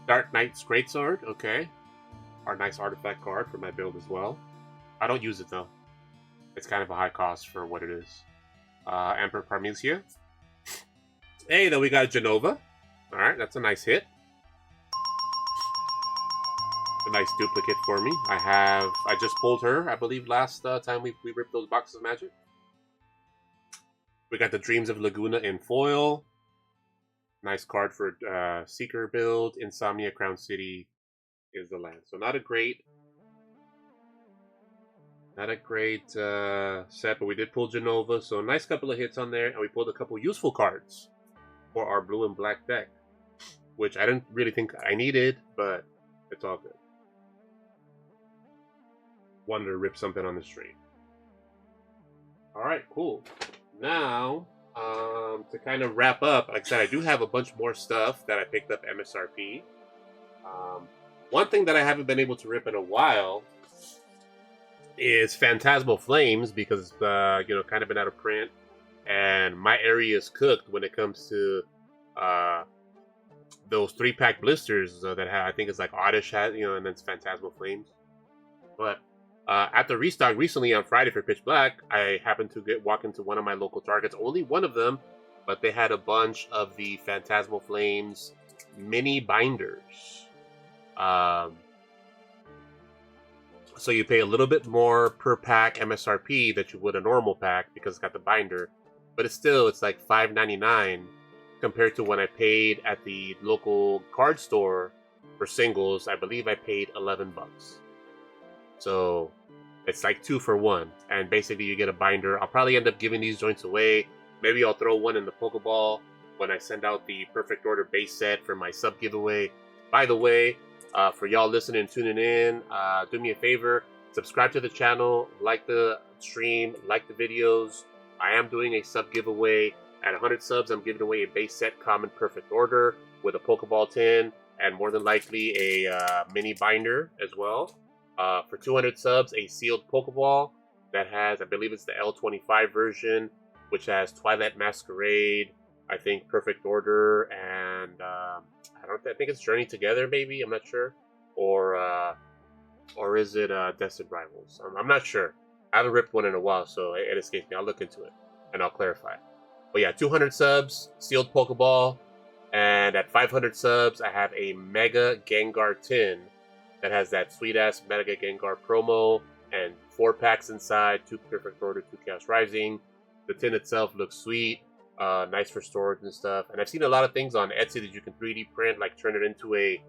Dark Knight's Greatsword. Okay. Our nice artifact card for my build as well. I don't use it though. It's kind of a high cost for what it is. Emperor Parmelia. Hey, then we got Genova. Alright, that's a nice hit. A nice duplicate for me. I just pulled her, I believe, last time we ripped those boxes of Magic. We got the Dreams of Laguna in foil. Nice card for Seeker build. Insomnia Crown City is the land. So not a great set, but we did pull Genova. So a nice couple of hits on there, and we pulled a couple useful cards for our blue and black deck, which I didn't really think I needed, but it's all good. Wanted to rip something on the stream. Alright, cool. Now, to kind of wrap up, like I said, I do have a bunch more stuff that I picked up MSRP. One thing that I haven't been able to rip in a while is Phantasmal Flames, because kind of been out of print, and my area is cooked when it comes to those 3-pack blisters that have, I think it's like Oddish has, and then it's Phantasmal Flames. But at the restock recently on Friday for Pitch Black, I happened to walk into one of my local Targets, only one of them, but they had a bunch of the Phantasmal Flames mini binders. So you pay a little bit more per pack MSRP that you would a normal pack because it's got the binder, but it's like $5.99 compared to when I paid at the local card store for singles. I believe I paid $11. So it's like 2 for 1, and basically you get a binder. I'll probably end up giving these joints away. Maybe I'll throw one in the Pokeball when I send out the Perfect Order base set for my sub giveaway. By the way, for y'all listening and tuning in, do me a favor, subscribe to the channel, like the stream, like the videos. I am doing a sub giveaway. At 100 subs, I'm giving away a base set Common Perfect Order with a Pokeball tin and more than likely a mini binder as well. For 200 subs, a sealed Pokeball that has, I believe it's the L25 version, which has Twilight Masquerade, I think Perfect Order, and I think it's Journey Together, maybe, I'm not sure, or is it Destined Rivals? I'm not sure. I haven't ripped one in a while, so it escaped me. I'll look into it and I'll clarify. But yeah, 200 subs, sealed Pokeball, And at 500 subs, I have a Mega Gengar tin that has that sweet ass Mega Gengar promo and 4 packs inside, 2 Perfect Order, 2 Chaos Rising. The tin itself looks sweet, nice for storage and stuff. And I've seen a lot of things on Etsy that you can 3D print, like turn it into a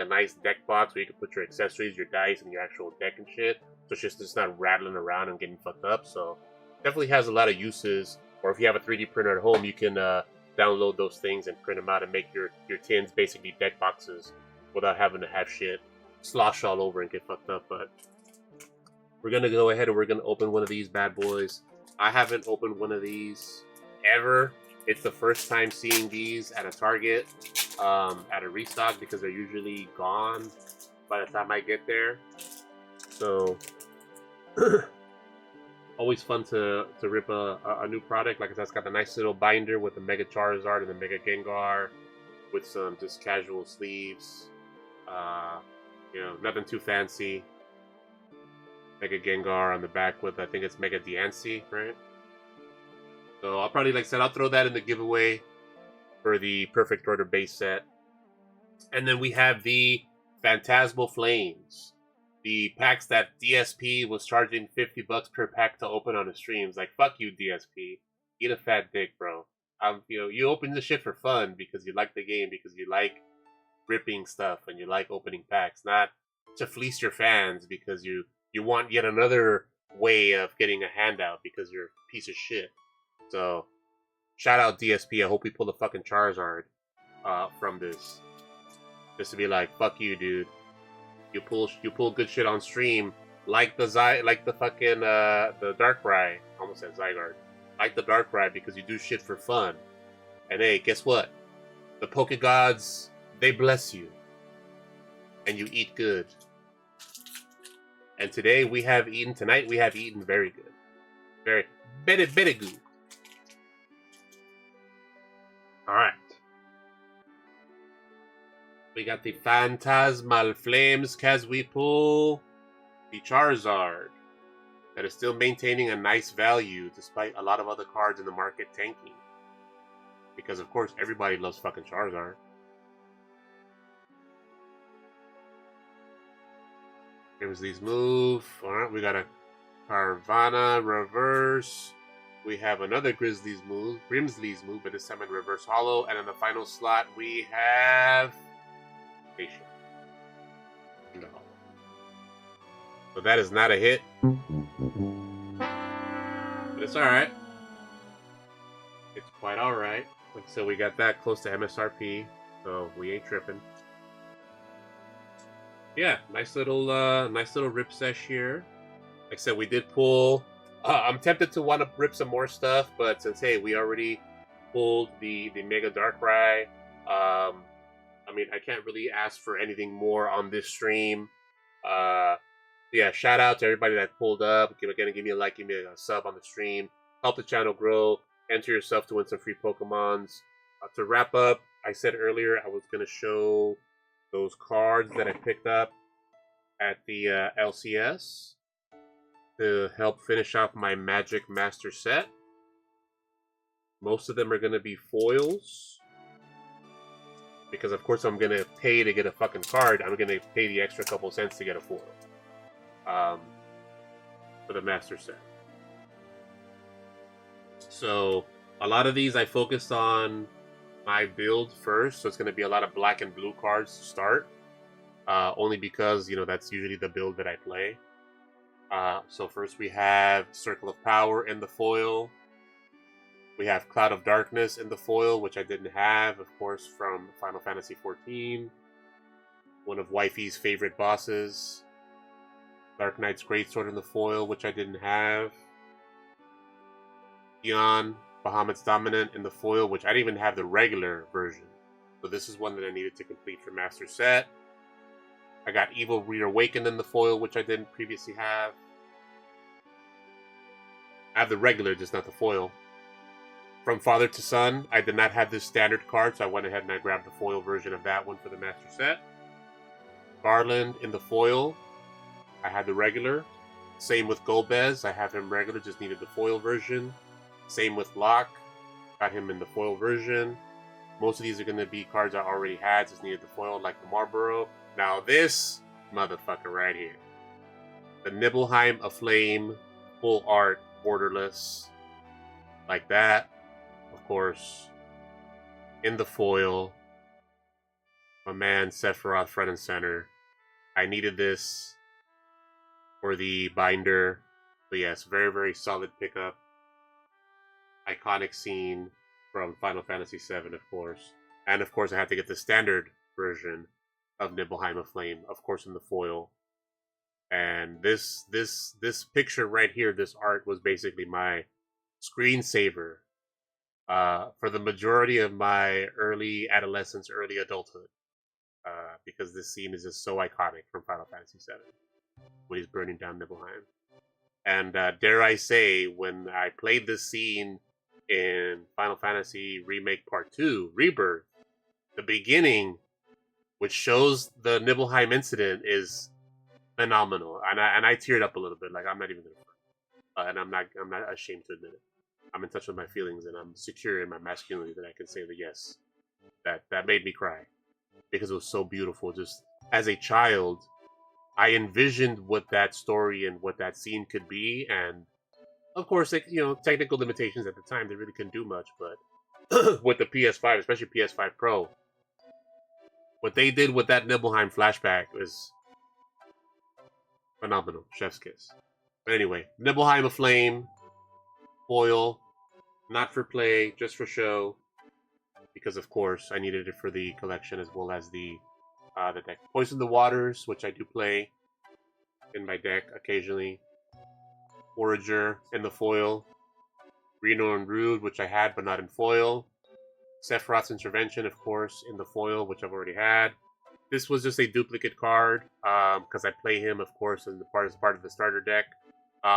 nice deck box where you can put your accessories, your dice, and your actual deck and shit. So it's just not rattling around and getting fucked up. So definitely has a lot of uses. Or if you have a 3D printer at home, you can download those things and print them out and make your tins basically deck boxes without having to have shit slosh all over and get fucked up. But we're gonna go ahead and we're gonna open one of these bad boys. I haven't opened one of these ever. It's the first time seeing these at a Target, at a restock, because they're usually gone by the time I get there. So always fun to rip a new product. Like I said, it's got the nice little binder with the Mega Charizard and the Mega Gengar with some just casual sleeves. You know, nothing too fancy. Mega Gengar on the back with, I think it's Mega Diancie, right? So I'll probably, like I said, I'll throw that in the giveaway for the Perfect Order base set. And then we have the Phantasmal Flames. The packs that DSP was charging $50 per pack to open on the streams. Like, fuck you, DSP. Eat a fat dick, bro. You know, you open this shit for fun because you like the game, because you like ripping stuff and you like opening packs, not to fleece your fans because you want yet another way of getting a handout because you're a piece of shit. So, shout out DSP. I hope we pull the fucking Charizard from this. Just to be like, fuck you, dude. You pull good shit on stream, like the fucking the Darkrai. Almost said Zygarde. Like the Darkrai because you do shit for fun. And hey, guess what? The Poke Gods, they bless you. And you eat good. And tonight we have eaten very good. Very good. Alright. We got the Phantasmal Flames as we pull the Charizard that is still maintaining a nice value despite a lot of other cards in the market tanking. Because of course everybody loves fucking Charizard. Grimsley's move. Alright, we got a Carvanha reverse. We have another Grimsley's move, but this time in reverse hollow. And in the final slot we have Patient in the hollow. So that is not a hit. But it's alright. It's quite alright. Like I said, we got that close to MSRP, so we ain't tripping. Yeah, nice little rip sesh here. Like I said, we did pull. I'm tempted to want to rip some more stuff, but since hey, we already pulled the Mega Darkrai. I mean, I can't really ask for anything more on this stream. Yeah, shout out to everybody that pulled up. Give me a like, give me a sub on the stream. Help the channel grow. Enter yourself to win some free Pokemons. To wrap up, I said earlier I was going to show those cards that I picked up at the LCS to help finish off my Magic Master set. Most of them are going to be foils. Because of course I'm going to pay to get a fucking card. I'm going to pay the extra couple cents to get a foil. For the Master set. So, a lot of these I focused on my build first. So it's going to be a lot of black and blue cards to start. Only because, you know, that's usually the build that I play. So first we have Circle of Power in the foil. We have Cloud of Darkness in the foil, which I didn't have, of course, from Final Fantasy XIV. One of Wifey's favorite bosses. Dark Knight's Greatsword in the foil, which I didn't have. Eon, Bahamut's Dominant in the foil, which I didn't even have the regular version. So this is one that I needed to complete for Master Set. I got Evil Reawakened in the foil, which I didn't previously have. I have the regular, just not the foil. From Father to Son, I did not have this standard card, so I went ahead and I grabbed the foil version of that one for the Master Set. Garland in the foil, I had the regular. Same with Golbez, I have him regular, just needed the foil version. Same with Locke, got him in the foil version. Most of these are going to be cards I already had, just needed the foil, like the Marlboro. Now this motherfucker right here. The Nibelheim Aflame, full art, borderless. Like that. Of course, in the foil. My man, Sephiroth, front and center. I needed this for the binder. But yes, very, very solid pickup. Iconic scene from Final Fantasy VII, of course. And of course, I had to get the standard version of Nibelheim Aflame, of course, in the foil. And this picture right here, this art was basically my screensaver for the majority of my early adolescence, early adulthood. Because this scene is just so iconic from Final Fantasy VII when he's burning down Nibelheim. And dare I say, when I played this scene in Final Fantasy Remake Part 2, Rebirth, the beginning, which shows the Nibelheim incident, is phenomenal. And I teared up a little bit. Like, I'm not even gonna and I'm not ashamed to admit it. I'm in touch with my feelings, and I'm secure in my masculinity that I can say that yes, that made me cry because it was so beautiful. Just as a child, I envisioned what that story and what that scene could be, and of course, like, technical limitations at the time, they really couldn't do much. But with the PS5, especially PS5 Pro, what they did with that Nibelheim flashback was phenomenal. Chef's kiss. But anyway, Nibelheim Aflame, foil, not for play, just for show, because of course I needed it for the collection as well as the deck. Poison the Waters, which I do play in my deck occasionally. Forager in the foil. Reno and Rude, which I had but not in foil. Sephiroth's Intervention, of course, in the foil, which I've already had. This was just a duplicate card because I play him, of course, as part of the starter deck.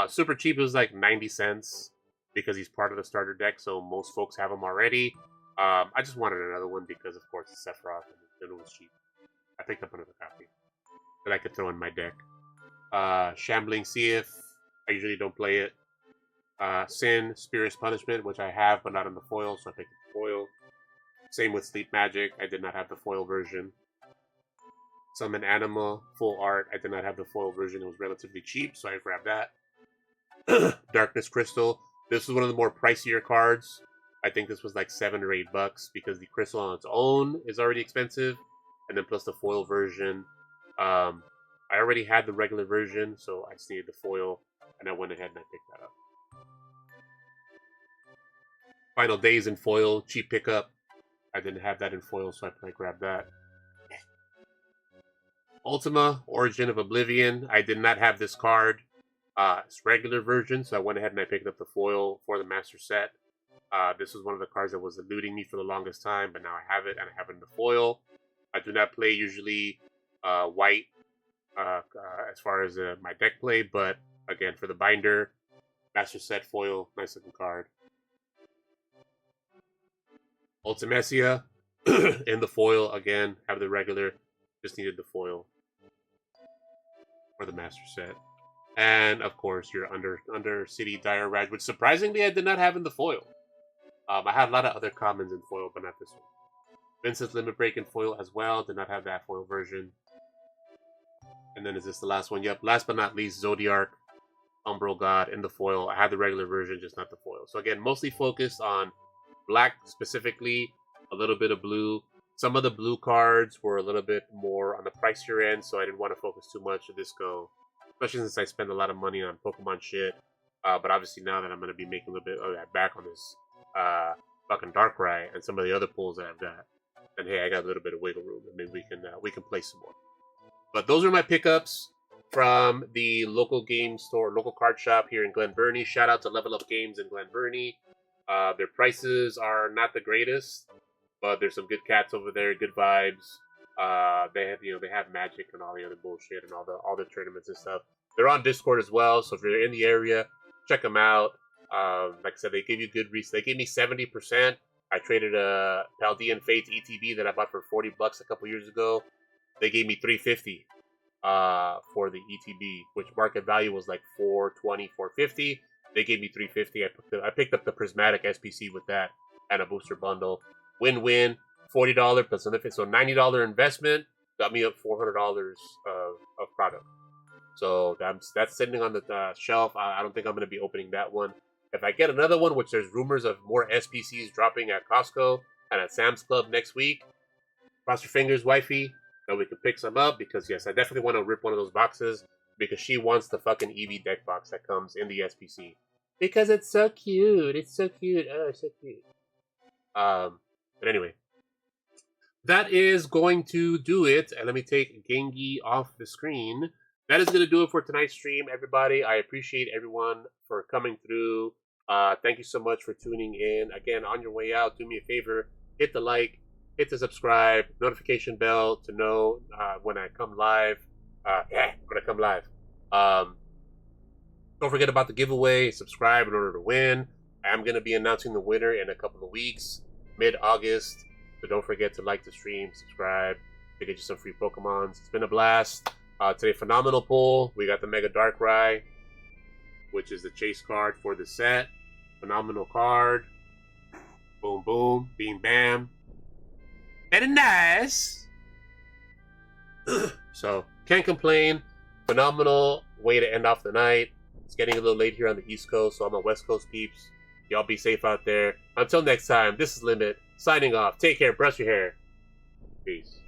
Super cheap. It was like 90 cents because he's part of the starter deck, so most folks have him already. I just wanted another one because, of course, it's Sephiroth and it was cheap. I picked up another copy that I could throw in my deck. Shambling Seath. I usually don't play it. Sin, Spirit's Punishment, which I have but not in the foil, so I picked up the foil. Same with Sleep Magic. I did not have the foil version. Summon Anima, full art. I did not have the foil version. It was relatively cheap, so I grabbed that. Darkness Crystal. This was one of the more pricier cards. I think this was like $7 or $8 because the crystal on its own is already expensive, and then plus the foil version. I already had the regular version, so I just needed the foil, and I went ahead and I picked that up. Final Days in foil, cheap pickup. I didn't have that in foil, so I grabbed that. Ultima, Origin of Oblivion. I did not have this card. It's regular version, so I went ahead and I picked up the foil for the master set. This was one of the cards that was eluding me for the longest time, but now I have it, and I have it in the foil. I do not play usually white as far as my deck play, but again, for the binder, master set foil, nice looking card. Ultimecia in the foil, again, have the regular, just needed the foil for the master set. And of course, your Under City Dire Rag, which surprisingly I did not have in the foil. I had a lot of other commons in foil, but not this one. Vincent's Limit Break in foil as well, did not have that foil version. And then is this the last one? Yep, last but not least, Zodiark, Umbral God in the foil. I had the regular version, just not the foil. So again, mostly focused on black specifically, a little bit of blue. Some of the blue cards were a little bit more on the pricier end, so I didn't want to focus too much of this go. Especially since I spend a lot of money on Pokemon shit. But obviously now that I'm going to be making a little bit of that back on this fucking Darkrai and some of the other pulls that I've got, then hey, I got a little bit of wiggle room, and maybe we can play some more. But those are my pickups from the local game store, local card shop here in Glen Burnie. Shout out to Level Up Games in Glen Burnie. Their prices are not the greatest, but there's some good cats over there, good vibes. They have Magic and all the other bullshit and all the tournaments and stuff. They're on Discord as well, so if you're in the area, check them out. Like I said, they give you good They gave me 70%. I traded a Paldean Fates ETB that I bought for $40 a couple years ago. They gave me $350 for the ETB, which market value was like $420, $450. They gave me $350. I picked up the Prismatic SPC with that and a booster bundle. Win-win. $40 plus another, so $90 investment got me up $400 of product. So that's sitting on the shelf. I don't think I'm going to be opening that one. If I get another one, which there's rumors of more SPCs dropping at Costco and at Sam's Club next week, cross your fingers, wifey, that we can pick some up, because yes, I definitely want to rip one of those boxes, because she wants the fucking EV deck box that comes in the SPC. Because it's so cute. It's so cute. Oh, it's so cute. But anyway, that is going to do it. And let me take Gengi off the screen. That is going to do it for tonight's stream, everybody. I appreciate everyone for coming through. Thank you so much for tuning in. Again, on your way out, do me a favor. Hit the like, hit the subscribe, notification bell to know when I come live. Don't forget about the giveaway. Subscribe in order to win. I'm going to be announcing the winner in a couple of weeks, mid-August. So don't forget to like the stream, subscribe, to get you some free Pokemons. It's been a blast. Today, phenomenal pull. We got the Mega Darkrai, which is the chase card for the set. Phenomenal card. Boom, boom, beam, bam. Very nice. So, can't complain. Phenomenal way to end off the night. It's getting a little late here on the East Coast, so I'm a West Coast peeps. Y'all be safe out there. Until next time, this is Limit, signing off. Take care, brush your hair. Peace.